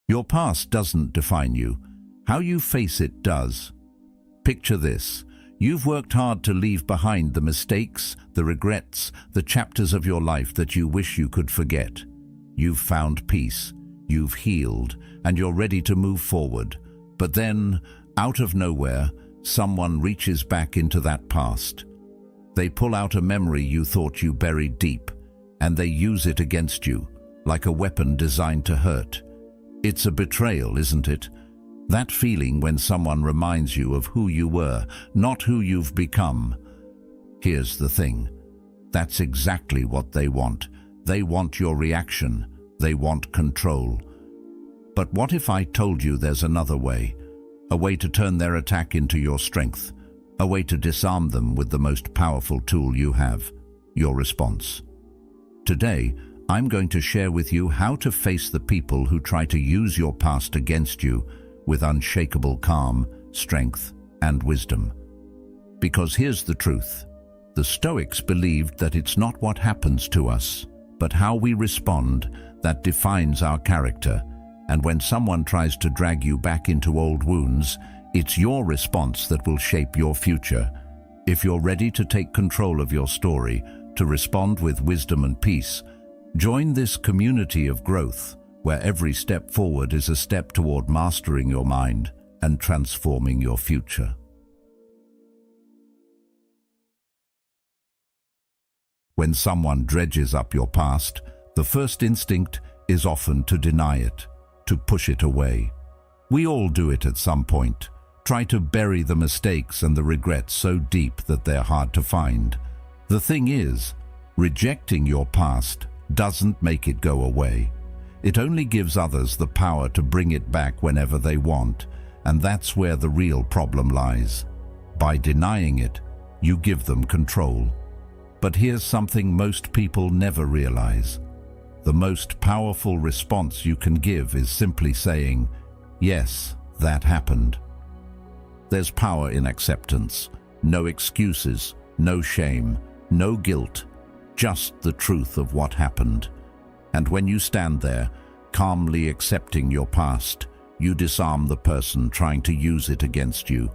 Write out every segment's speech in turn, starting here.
Your past doesn't define you. How you face it does. Picture this. You've worked hard to leave behind the mistakes, the regrets, the chapters of your life that you wish you could forget. You've found peace, you've healed, and you're ready to move forward. But then, out of nowhere, someone reaches back into that past. They pull out a memory you thought you buried deep, and they use it against you, like a weapon designed to hurt. It's a betrayal, isn't it? That feeling when someone reminds you of who you were, not who you've become. Here's the thing. That's exactly what they want. They want your reaction. They want control. But what if I told you there's another way? A way to turn their attack into your strength. A way to disarm them with the most powerful tool you have, your response. Today, I'm going to share with you how to face the people who try to use your past against you with unshakable calm, strength, and wisdom. Because here's the truth. The Stoics believed that it's not what happens to us, but how we respond that defines our character. And when someone tries to drag you back into old wounds, it's your response that will shape your future. If you're ready to take control of your story, to respond with wisdom and peace, join this community of growth, where every step forward is a step toward mastering your mind and transforming your future. When someone dredges up your past, the first instinct is often to deny it, to push it away. We all do it at some point, try to bury the mistakes and the regrets so deep that they're hard to find. The thing is, rejecting your past doesn't make it go away. It only gives others the power to bring it back whenever they want, and that's where the real problem lies. By denying it, you give them control. But here's something most people never realize. The most powerful response you can give is simply saying, "Yes, that happened." There's power in acceptance. No excuses, no shame, no guilt, just the truth of what happened. And when you stand there, calmly accepting your past, you disarm the person trying to use it against you.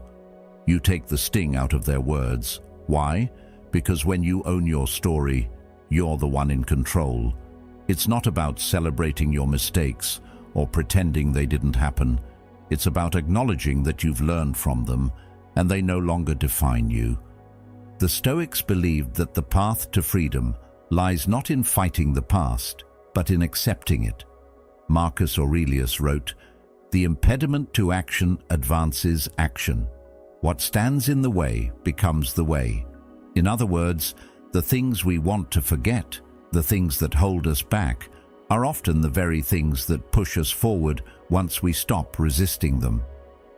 You take the sting out of their words. Why? Because when you own your story, you're the one in control. It's not about celebrating your mistakes or pretending they didn't happen. It's about acknowledging that you've learned from them and they no longer define you. The Stoics believed that the path to freedom lies not in fighting the past, but in accepting it. Marcus Aurelius wrote, "The impediment to action advances action. What stands in the way becomes the way." In other words, the things we want to forget, the things that hold us back, are often the very things that push us forward once we stop resisting them.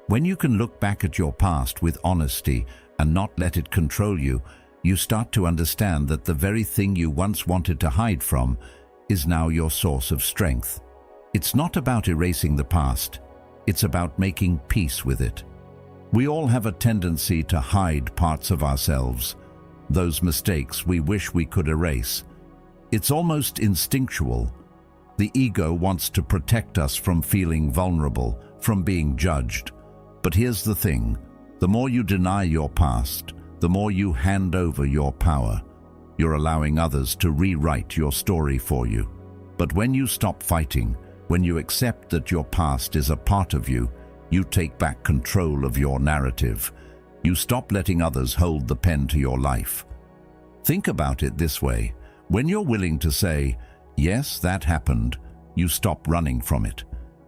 When you can look back at your past with honesty and not let it control you, you start to understand that the very thing you once wanted to hide from is now your source of strength. It's not about erasing the past, it's about making peace with it. We all have a tendency to hide parts of ourselves, those mistakes we wish we could erase. It's almost instinctual. The ego wants to protect us from feeling vulnerable, from being judged. But here's the thing, the more you deny your past, the more you hand over your power. You're allowing others to rewrite your story for you. But when you stop fighting, when you accept that your past is a part of you, you take back control of your narrative. You stop letting others hold the pen to your life. Think about it this way. When you're willing to say, "Yes, that happened," you stop running from it.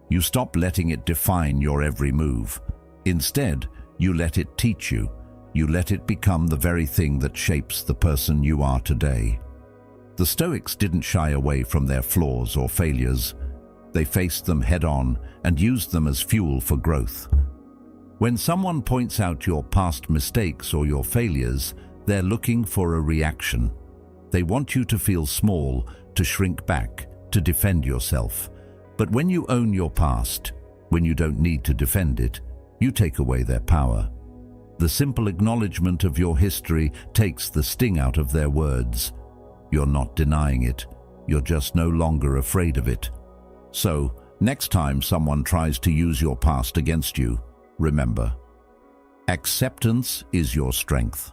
You stop letting it define your every move. Instead, you let it teach you. You let it become the very thing that shapes the person you are today. The Stoics didn't shy away from their flaws or failures. They faced them head-on and used them as fuel for growth. When someone points out your past mistakes or your failures, they're looking for a reaction. They want you to feel small, to shrink back, to defend yourself. But when you own your past, when you don't need to defend it, you take away their power. The simple acknowledgement of your history takes the sting out of their words. You're not denying it. You're just no longer afraid of it. So, Next time someone tries to use your past against you, remember, acceptance is your strength.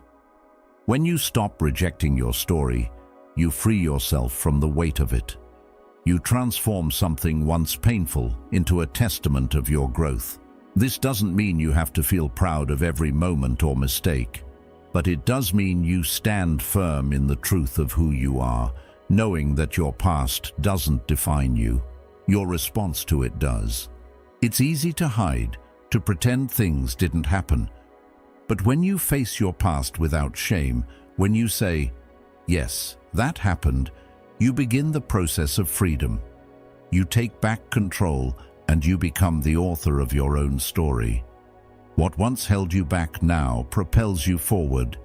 When you stop rejecting your story, you free yourself from the weight of it. You transform something once painful into a testament of your growth. This doesn't mean you have to feel proud of every moment or mistake, but it does mean you stand firm in the truth of who you are, knowing that your past doesn't define you. Your response to it does. It's easy to hide, to pretend things didn't happen. But when you face your past without shame, when you say, "Yes, that happened," you begin the process of freedom. You take back control and you become the author of your own story. What once held you back now propels you forward,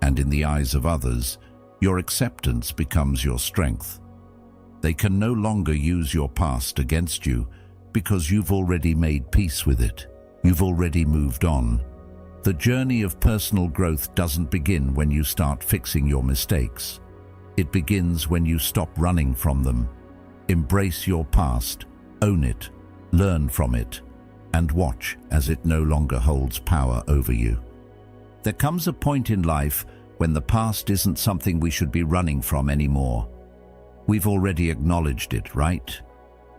and in the eyes of others, your acceptance becomes your strength. They can no longer use your past against you because you've already made peace with it. You've already moved on. The journey of personal growth doesn't begin when you start fixing your mistakes. It begins when you stop running from them. Embrace your past, own it, learn from it, and watch as it no longer holds power over you. There comes a point in life when the past isn't something we should be running from anymore. We've already acknowledged it, right?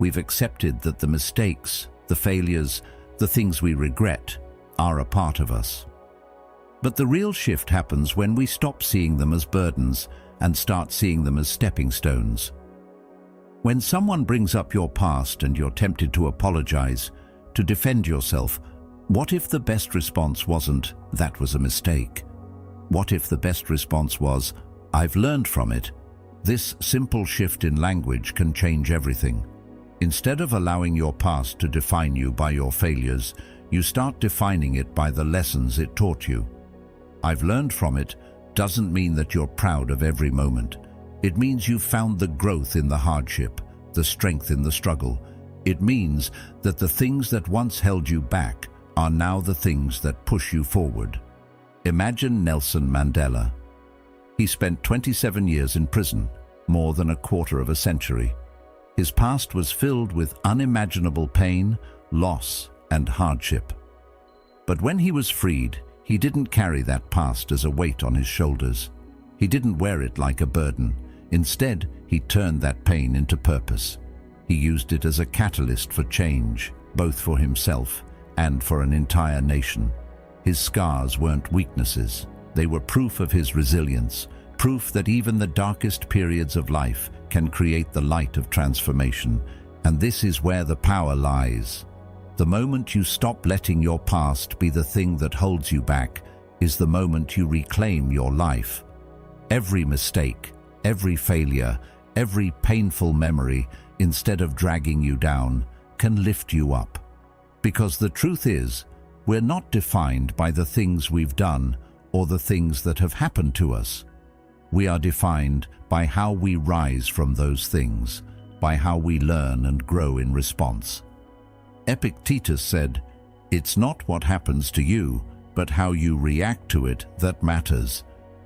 We've accepted that the mistakes, the failures, the things we regret are a part of us. But the real shift happens when we stop seeing them as burdens and start seeing them as stepping stones. When someone brings up your past and you're tempted to apologize, to defend yourself, what if the best response wasn't, "That was a mistake"? What if the best response was, "I've learned from it"? This simple shift in language can change everything. Instead of allowing your past to define you by your failures, you start defining it by the lessons it taught you. "I've learned from it" doesn't mean that you're proud of every moment. It means you've found the growth in the hardship, the strength in the struggle. It means that the things that once held you back are now the things that push you forward. Imagine Nelson Mandela. He spent 27 years in prison, more than a quarter of a century. His past was filled with unimaginable pain, loss, and hardship. But when he was freed, he didn't carry that past as a weight on his shoulders. He didn't wear it like a burden. Instead, he turned that pain into purpose. He used it as a catalyst for change, both for himself and for an entire nation. His scars weren't weaknesses. They were proof of his resilience, proof that even the darkest periods of life can create the light of transformation. And this is where the power lies. The moment you stop letting your past be the thing that holds you back is the moment you reclaim your life. Every mistake, every failure, every painful memory, instead of dragging you down, can lift you up. Because the truth is, we're not defined by the things we've done or the things that have happened to us. We are defined by how we rise from those things, by how we learn and grow in response. Epictetus said, "It's not what happens to you, but how you react to it that matters."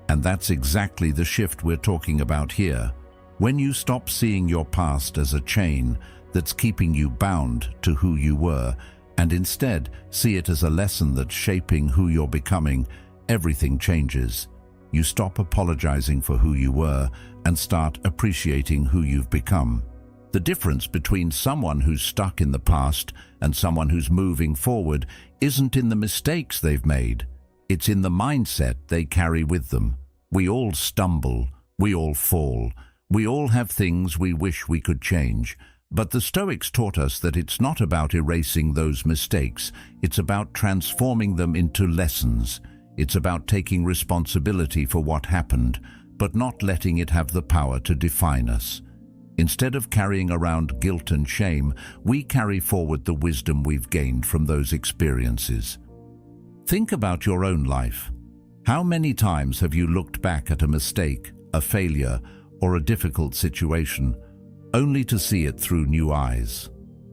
And that's exactly the shift we're talking about here. When you stop seeing your past as a chain that's keeping you bound to who you were, and instead see it as a lesson that's shaping who you're becoming, everything changes. You stop apologizing for who you were and start appreciating who you've become. The difference between someone who's stuck in the past and someone who's moving forward isn't in the mistakes they've made. It's in the mindset they carry with them. We all stumble, we all fall, we all have things we wish we could change. But the Stoics taught us that it's not about erasing those mistakes, it's about transforming them into lessons. It's about taking responsibility for what happened, but not letting it have the power to define us. Instead of carrying around guilt and shame, we carry forward the wisdom we've gained from those experiences. Think about your own life. How many times have you looked back at a mistake, a failure, or a difficult situation, only to see it through new eyes?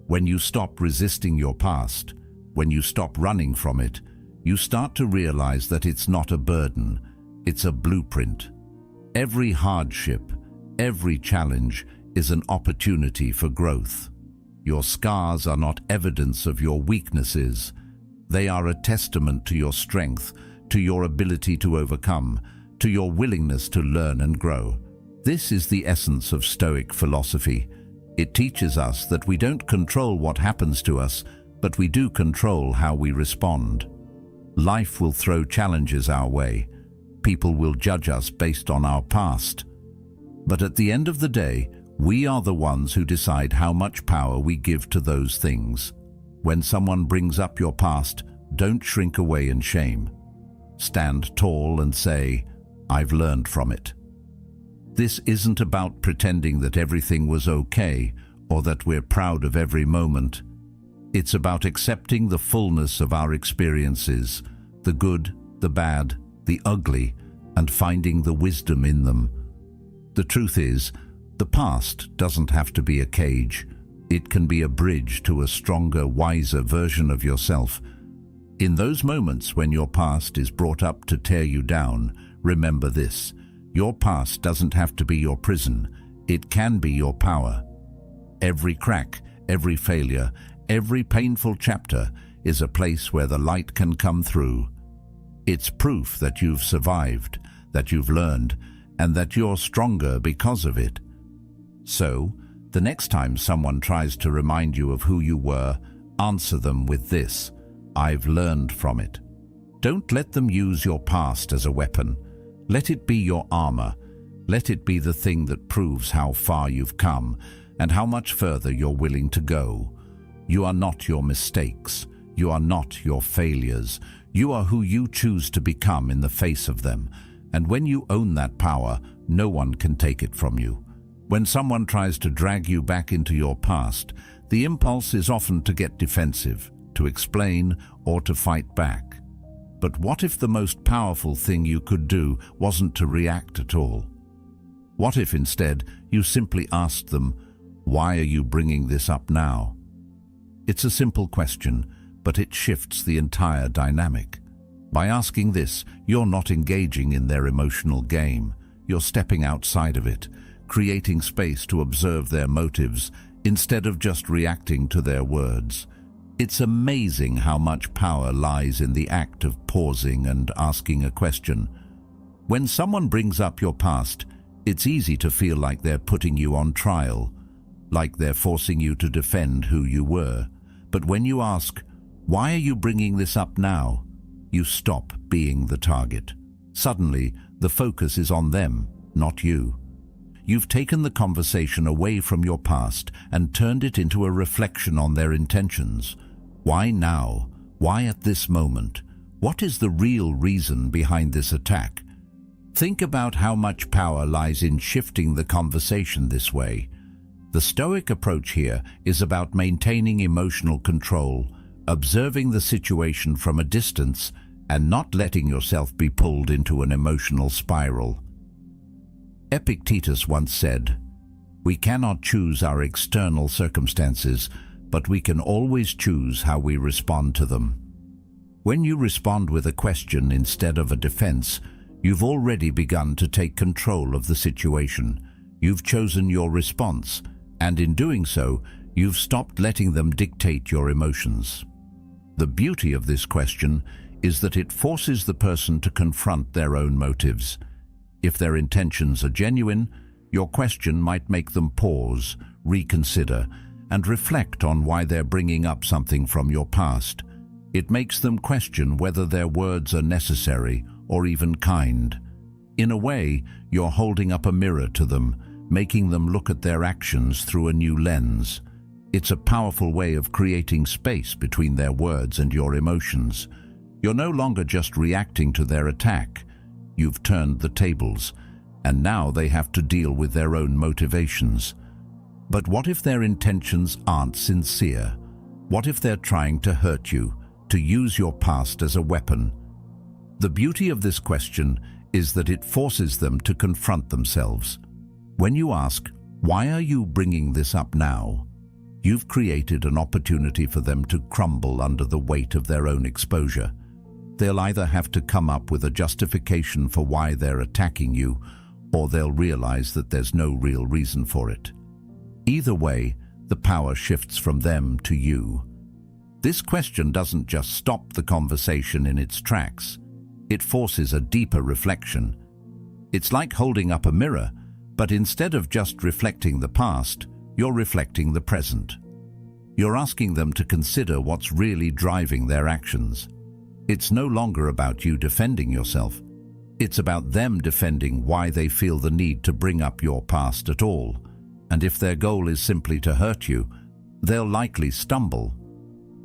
When you stop resisting your past, when you stop running from it, you start to realize that it's not a burden, it's a blueprint. Every hardship, every challenge is an opportunity for growth. Your scars are not evidence of your weaknesses. They are a testament to your strength, to your ability to overcome, to your willingness to learn and grow. This is the essence of Stoic philosophy. It teaches us that we don't control what happens to us, but we do control how we respond. Life will throw challenges our way. People will judge us based on our past. But at the end of the day, we are the ones who decide how much power we give to those things. When someone brings up your past, don't shrink away in shame. Stand tall and say, "I've learned from it." This isn't about pretending that everything was okay or that we're proud of every moment. It's about accepting the fullness of our experiences, the good, the bad, the ugly, and finding the wisdom in them. The truth is, the past doesn't have to be a cage. It can be a bridge to a stronger, wiser version of yourself. In those moments when your past is brought up to tear you down, remember this: your past doesn't have to be your prison. It can be your power. Every crack, every failure, every painful chapter is a place where the light can come through. It's proof that you've survived, that you've learned, and that you're stronger because of it. So, the next time someone tries to remind you of who you were, answer them with this: "I've learned from it." Don't let them use your past as a weapon. Let it be your armor. Let it be the thing that proves how far you've come and how much further you're willing to go. You are not your mistakes. You are not your failures. You are who you choose to become in the face of them. And when you own that power, no one can take it from you. When someone tries to drag you back into your past, the impulse is often to get defensive, to explain, or to fight back. But what if the most powerful thing you could do wasn't to react at all? What if instead you simply asked them, "Why are you bringing this up now?" It's a simple question, but it shifts the entire dynamic. By asking this, you're not engaging in their emotional game. You're stepping outside of it, creating space to observe their motives instead of just reacting to their words. It's amazing how much power lies in the act of pausing and asking a question. When someone brings up your past, it's easy to feel like they're putting you on trial, like they're forcing you to defend who you were. But when you ask, "Why are you bringing this up now?" you stop being the target. Suddenly, the focus is on them, not you. You've taken the conversation away from your past and turned it into a reflection on their intentions. Why now? Why at this moment? What is the real reason behind this attack? Think about how much power lies in shifting the conversation this way. The Stoic approach here is about maintaining emotional control, observing the situation from a distance, and not letting yourself be pulled into an emotional spiral. Epictetus once said, "We cannot choose our external circumstances, but we can always choose how we respond to them." When you respond with a question instead of a defense, you've already begun to take control of the situation. You've chosen your response, and in doing so, you've stopped letting them dictate your emotions. The beauty of this question is that it forces the person to confront their own motives. If their intentions are genuine, your question might make them pause, reconsider, and reflect on why they're bringing up something from your past. It makes them question whether their words are necessary or even kind. In a way, you're holding up a mirror to them, making them look at their actions through a new lens. It's a powerful way of creating space between their words and your emotions. You're no longer just reacting to their attack. You've turned the tables, and now they have to deal with their own motivations. But what if their intentions aren't sincere? What if they're trying to hurt you, to use your past as a weapon? The beauty of this question is that it forces them to confront themselves. When you ask, "Why are you bringing this up now?" you've created an opportunity for them to crumble under the weight of their own exposure. They'll either have to come up with a justification for why they're attacking you, or they'll realize that there's no real reason for it. Either way, the power shifts from them to you. This question doesn't just stop the conversation in its tracks. It forces a deeper reflection. It's like holding up a mirror, but instead of just reflecting the past, you're reflecting the present. You're asking them to consider what's really driving their actions. It's no longer about you defending yourself. It's about them defending why they feel the need to bring up your past at all. And if their goal is simply to hurt you, they'll likely stumble.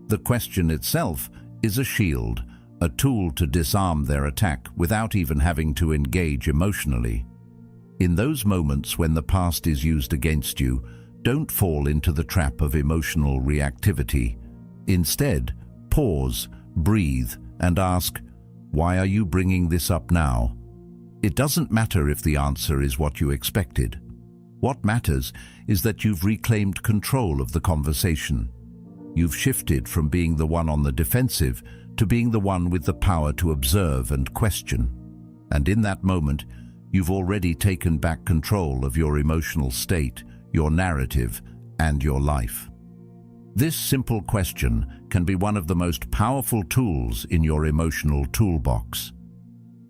The question itself is a shield, a tool to disarm their attack without even having to engage emotionally. In those moments when the past is used against you, don't fall into the trap of emotional reactivity. Instead, pause, breathe, and ask, why are you bringing this up now? It doesn't matter if the answer is what you expected. What matters is that you've reclaimed control of the conversation. You've shifted from being the one on the defensive to being the one with the power to observe and question. And in that moment, you've already taken back control of your emotional state, your narrative, and your life. This simple question can be one of the most powerful tools in your emotional toolbox.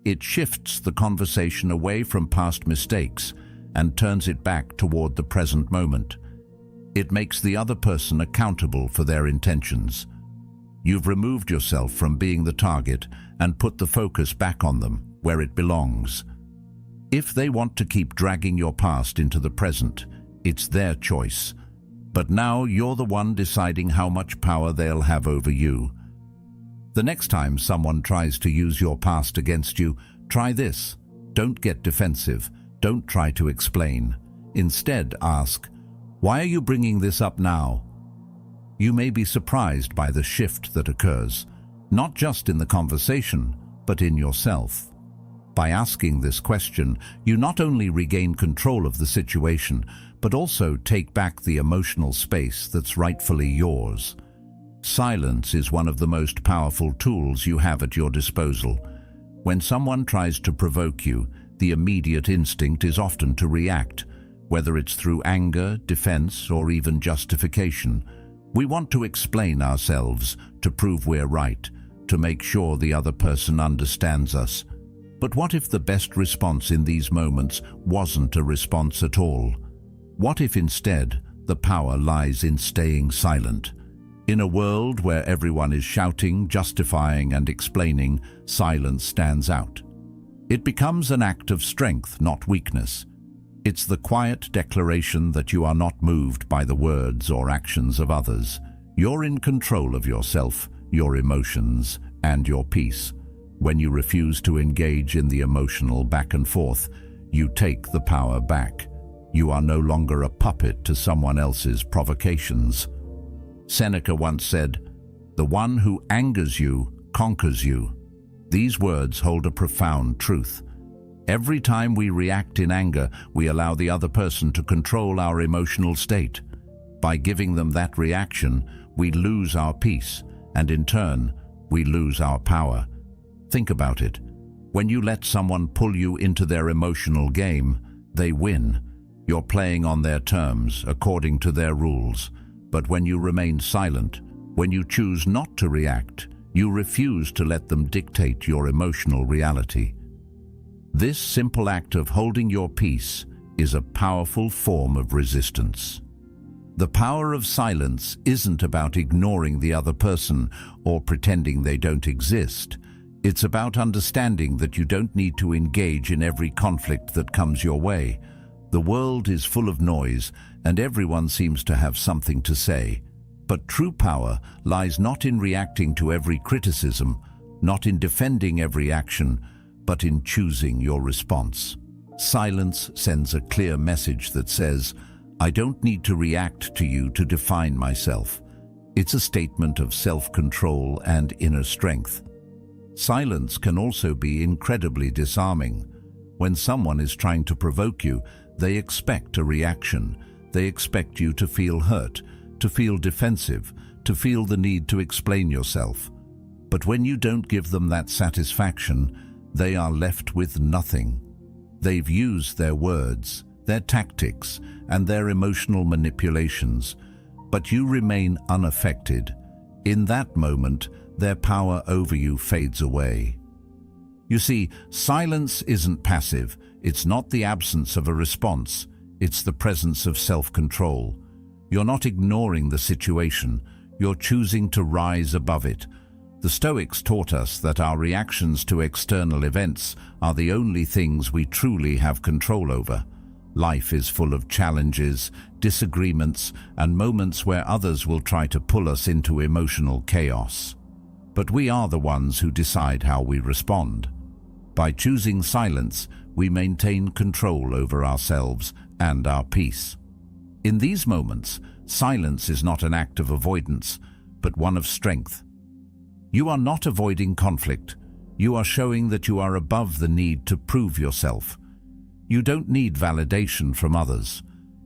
It shifts the conversation away from past mistakes and turns it back toward the present moment. It makes the other person accountable for their intentions. You've removed yourself from being the target and put the focus back on them, where it belongs. If they want to keep dragging your past into the present, it's their choice. But now you're the one deciding how much power they'll have over you. The next time someone tries to use your past against you, try this. Don't get defensive. Don't try to explain. Instead, ask, why are you bringing this up now? You may be surprised by the shift that occurs, not just in the conversation, but in yourself. By asking this question, you not only regain control of the situation, but also take back the emotional space that's rightfully yours. Silence is one of the most powerful tools you have at your disposal. When someone tries to provoke you, the immediate instinct is often to react, whether it's through anger, defense, or even justification. We want to explain ourselves, to prove we're right, to make sure the other person understands us. But what if the best response in these moments wasn't a response at all? What if instead the power lies in staying silent? In a world where everyone is shouting, justifying, and explaining, silence stands out. It becomes an act of strength, not weakness. It's the quiet declaration that you are not moved by the words or actions of others. You're in control of yourself, your emotions, and your peace. When you refuse to engage in the emotional back and forth, you take the power back. You are no longer a puppet to someone else's provocations. Seneca once said, "The one who angers you conquers you." These words hold a profound truth. Every time we react in anger, we allow the other person to control our emotional state. By giving them that reaction, we lose our peace, and in turn, we lose our power. Think about it. When you let someone pull you into their emotional game, they win. You're playing on their terms, according to their rules. But when you remain silent, when you choose not to react, you refuse to let them dictate your emotional reality. This simple act of holding your peace is a powerful form of resistance. The power of silence isn't about ignoring the other person or pretending they don't exist. It's about understanding that you don't need to engage in every conflict that comes your way. The world is full of noise, and everyone seems to have something to say. But true power lies not in reacting to every criticism, not in defending every action, but in choosing your response. Silence sends a clear message that says, "I don't need to react to you to define myself." It's a statement of self-control and inner strength. Silence can also be incredibly disarming. When someone is trying to provoke you, they expect a reaction. They expect you to feel hurt, to feel defensive, to feel the need to explain yourself. But when you don't give them that satisfaction, they are left with nothing. They've used their words, their tactics, and their emotional manipulations, but you remain unaffected. In that moment, their power over you fades away. You see, silence isn't passive. It's not the absence of a response. It's the presence of self-control. You're not ignoring the situation. You're choosing to rise above it. The Stoics taught us that our reactions to external events are the only things we truly have control over. Life is full of challenges, disagreements, and moments where others will try to pull us into emotional chaos. But we are the ones who decide how we respond. By choosing silence, we maintain control over ourselves and our peace. In these moments, silence is not an act of avoidance, but one of strength. You are not avoiding conflict. You are showing that you are above the need to prove yourself. You don't need validation from others.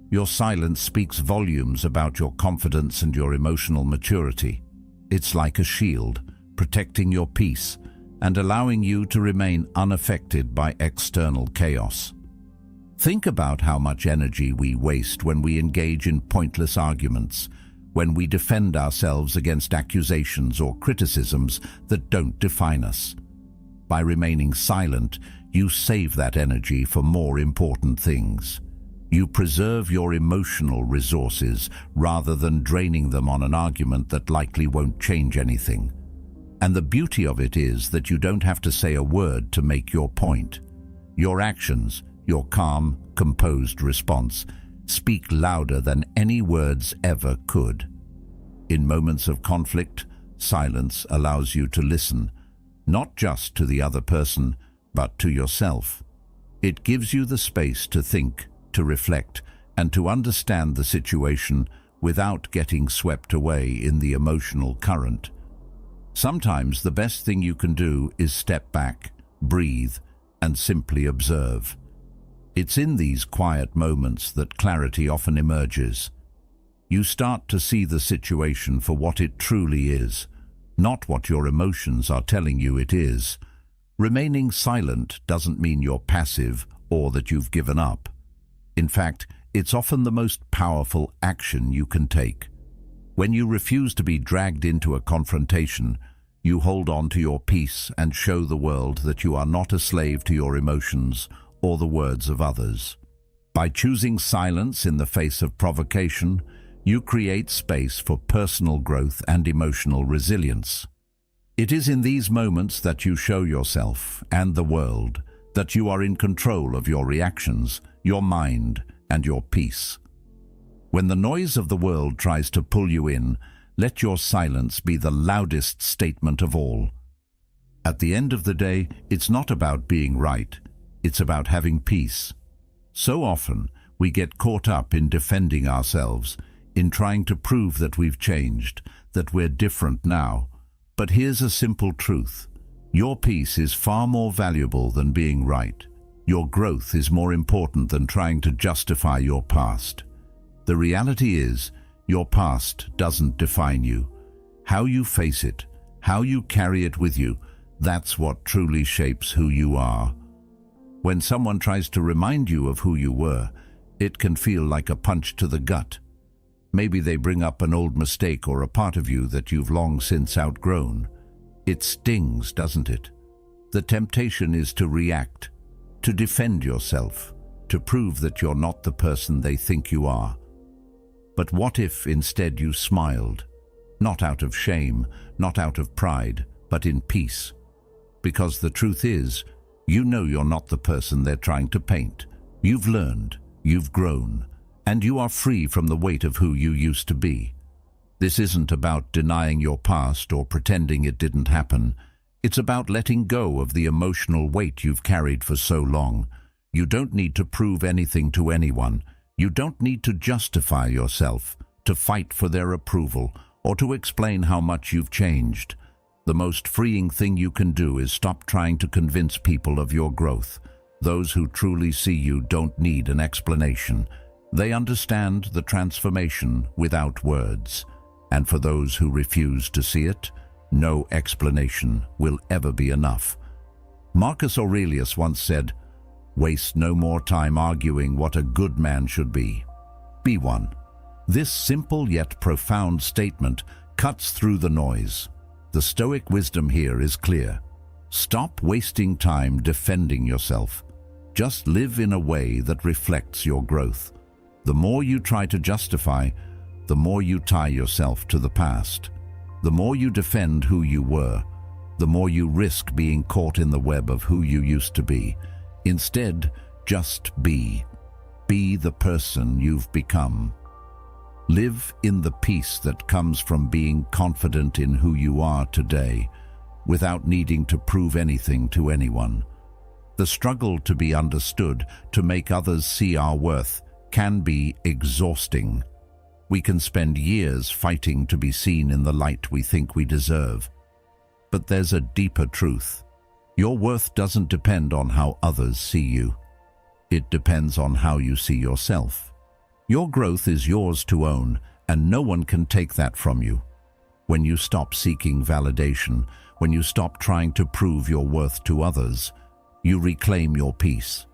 Your silence speaks volumes about your confidence and your emotional maturity. It's like a shield, protecting your peace and allowing you to remain unaffected by external chaos. Think about how much energy we waste when we engage in pointless arguments, when we defend ourselves against accusations or criticisms that don't define us. By remaining silent, you save that energy for more important things. You preserve your emotional resources rather than draining them on an argument that likely won't change anything. And the beauty of it is that you don't have to say a word to make your point. Your actions, your calm, composed response, speak louder than any words ever could. In moments of conflict, silence allows you to listen, not just to the other person, but to yourself. It gives you the space to think, to reflect, and to understand the situation without getting swept away in the emotional current. Sometimes the best thing you can do is step back, breathe, and simply observe. It's in these quiet moments that clarity often emerges. You start to see the situation for what it truly is, not what your emotions are telling you it is. Remaining silent doesn't mean you're passive or that you've given up. In fact, it's often the most powerful action you can take. When you refuse to be dragged into a confrontation, you hold on to your peace and show the world that you are not a slave to your emotions or the words of others. By choosing silence in the face of provocation, you create space for personal growth and emotional resilience. It is in these moments that you show yourself and the world that you are in control of your reactions, your mind, and your peace. When the noise of the world tries to pull you in, let your silence be the loudest statement of all. At the end of the day, it's not about being right. It's about having peace. So often, we get caught up in defending ourselves, in trying to prove that we've changed, that we're different now. But here's a simple truth. Your peace is far more valuable than being right. Your growth is more important than trying to justify your past. The reality is, your past doesn't define you. How you face it, how you carry it with you, that's what truly shapes who you are. When someone tries to remind you of who you were, it can feel like a punch to the gut. Maybe they bring up an old mistake or a part of you that you've long since outgrown. It stings, doesn't it? The temptation is to react, to defend yourself, to prove that you're not the person they think you are. But what if instead you smiled? Not out of shame, not out of pride, but in peace. Because the truth is, you know you're not the person they're trying to paint. You've learned, you've grown, and you are free from the weight of who you used to be. This isn't about denying your past or pretending it didn't happen. It's about letting go of the emotional weight you've carried for so long. You don't need to prove anything to anyone. You don't need to justify yourself, to fight for their approval, or to explain how much you've changed. The most freeing thing you can do is stop trying to convince people of your growth. Those who truly see you don't need an explanation. They understand the transformation without words. And for those who refuse to see it, no explanation will ever be enough. Marcus Aurelius once said, "Waste no more time arguing what a good man should be. Be one." This simple yet profound statement cuts through the noise. The Stoic wisdom here is clear. Stop wasting time defending yourself. Just live in a way that reflects your growth. The more you try to justify, the more you tie yourself to the past. The more you defend who you were, the more you risk being caught in the web of who you used to be. Instead, just be. Be the person you've become. Live in the peace that comes from being confident in who you are today, without needing to prove anything to anyone. The struggle to be understood, to make others see our worth, can be exhausting. We can spend years fighting to be seen in the light we think we deserve. But there's a deeper truth. Your worth doesn't depend on how others see you. It depends on how you see yourself. Your growth is yours to own, and no one can take that from you. When you stop seeking validation, when you stop trying to prove your worth to others, you reclaim your peace.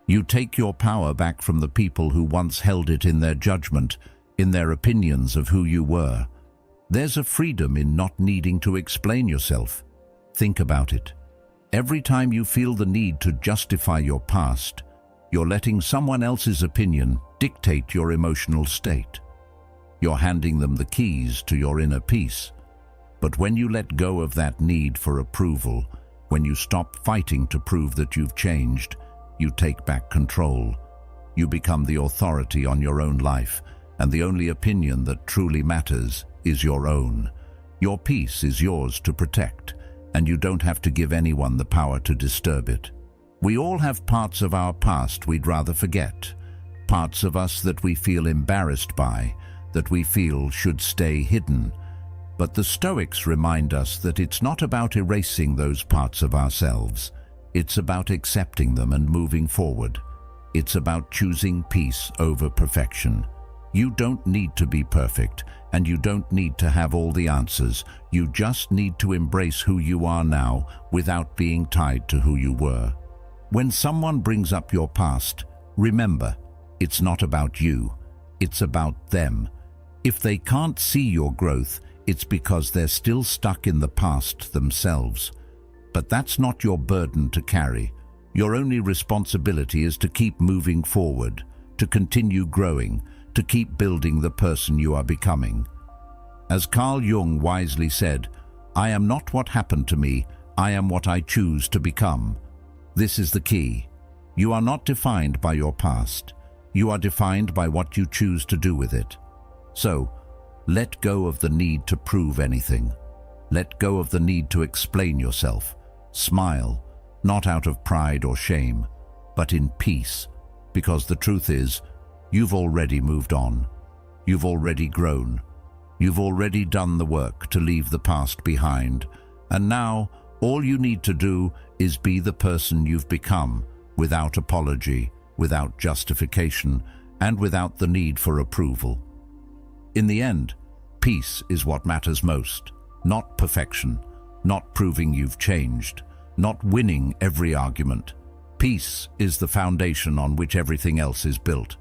You take your power back from the people who once held it in their judgment, in their opinions of who you were. There's a freedom in not needing to explain yourself. Think about it. Every time you feel the need to justify your past, you're letting someone else's opinion dictate your emotional state. You're handing them the keys to your inner peace. But when you let go of that need for approval, when you stop fighting to prove that you've changed, you take back control. You become the authority on your own life, and the only opinion that truly matters is your own. Your peace is yours to protect, and you don't have to give anyone the power to disturb it. We all have parts of our past we'd rather forget, parts of us that we feel embarrassed by, that we feel should stay hidden. But the Stoics remind us that it's not about erasing those parts of ourselves. It's about accepting them and moving forward. It's about choosing peace over perfection. You don't need to be perfect, and you don't need to have all the answers. You just need to embrace who you are now without being tied to who you were. When someone brings up your past, remember, it's not about you, it's about them. If they can't see your growth, it's because they're still stuck in the past themselves. But that's not your burden to carry. Your only responsibility is to keep moving forward, to continue growing, to keep building the person you are becoming. As Carl Jung wisely said, "I am not what happened to me, I am what I choose to become." This is the key. You are not defined by your past. You are defined by what you choose to do with it. So, let go of the need to prove anything. Let go of the need to explain yourself. Smile, not out of pride or shame, but in peace, because the truth is, you've already moved on. You've already grown. You've already done the work to leave the past behind, and now all you need to do is be the person you've become, without apology, without justification, and without the need for approval. In the end, peace is what matters most, not perfection, not proving you've changed, not winning every argument. Peace is the foundation on which everything else is built.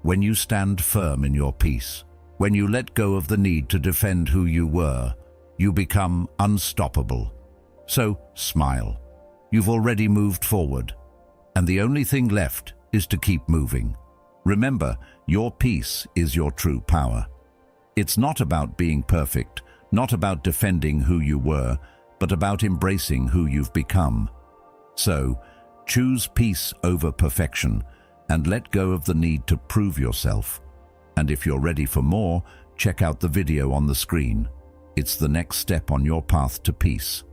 When you stand firm in your peace, when you let go of the need to defend who you were, you become unstoppable. So, smile. You've already moved forward, and the only thing left is to keep moving. Remember, your peace is your true power. It's not about being perfect, not about defending who you were, but about embracing who you've become. So, choose peace over perfection, and let go of the need to prove yourself. And if you're ready for more, check out the video on the screen. It's the next step on your path to peace.